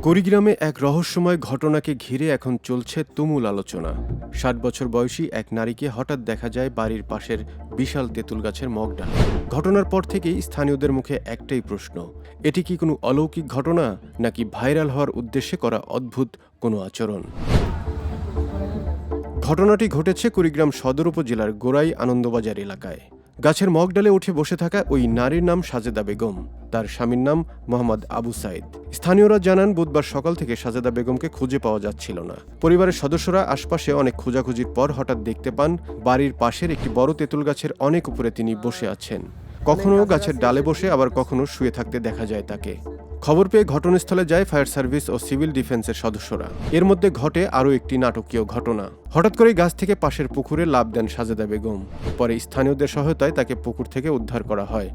কুড়িগ্রামে এক রহস্যময় ঘটনাকে ঘিরে এখন চলছে তুমুল আলোচনা। ৬০ বছর বয়সী এক নারীকে হঠাৎ দেখা যায় বাড়ির পাশের বিশাল তেঁতুল গাছের মগডালে। ঘটনার পর থেকেই স্থানীয়দের মুখে একটাই প্রশ্ন, এটি কি কোনো অলৌকিক ঘটনা নাকি ভাইরাল হওয়ার উদ্দেশ্যে করা অদ্ভুত কোনো আচরণ? ঘটনাটি ঘটেছে কুড়িগ্রাম সদর উপজেলার গোরাই আনন্দবাজার এলাকায়। গাছের মগডালে উঠে বসে থাকা ওই নারীর নাম সাজেদা বেগম, তার স্বামীর নাম মোহাম্মদ আবু সাইদ। স্থানীয়রা জানান, বুধবার সকাল থেকে সাজেদা বেগমকে খুঁজে পাওয়া যাচ্ছিল না। পরিবারের সদস্যরা আশপাশে অনেক খোঁজাখুঁজির পর হঠাৎ দেখতে পান বাড়ির পাশের একটি বড় তেঁতুল গাছের অনেক উপরে তিনি বসে আছেন। কখনো গাছের ডালে বসে, আবার কখনো শুয়ে থাকতে দেখা যায় তাকে। খবর পেয়ে ঘটনাস্থলে যায় ফায়ার সার্ভিস ও সিভিল ডিফেন্সের সদস্যরা। এর মধ্যে ঘটে আরও একটি নাটকীয় ঘটনা। হঠাৎ করে গাছ থেকে পাশের পুকুরে লাফ দেন সাজেদা বেগম। পরে স্থানীয়দের সহায়তায় তাকে পুকুর থেকে উদ্ধার করা হয়।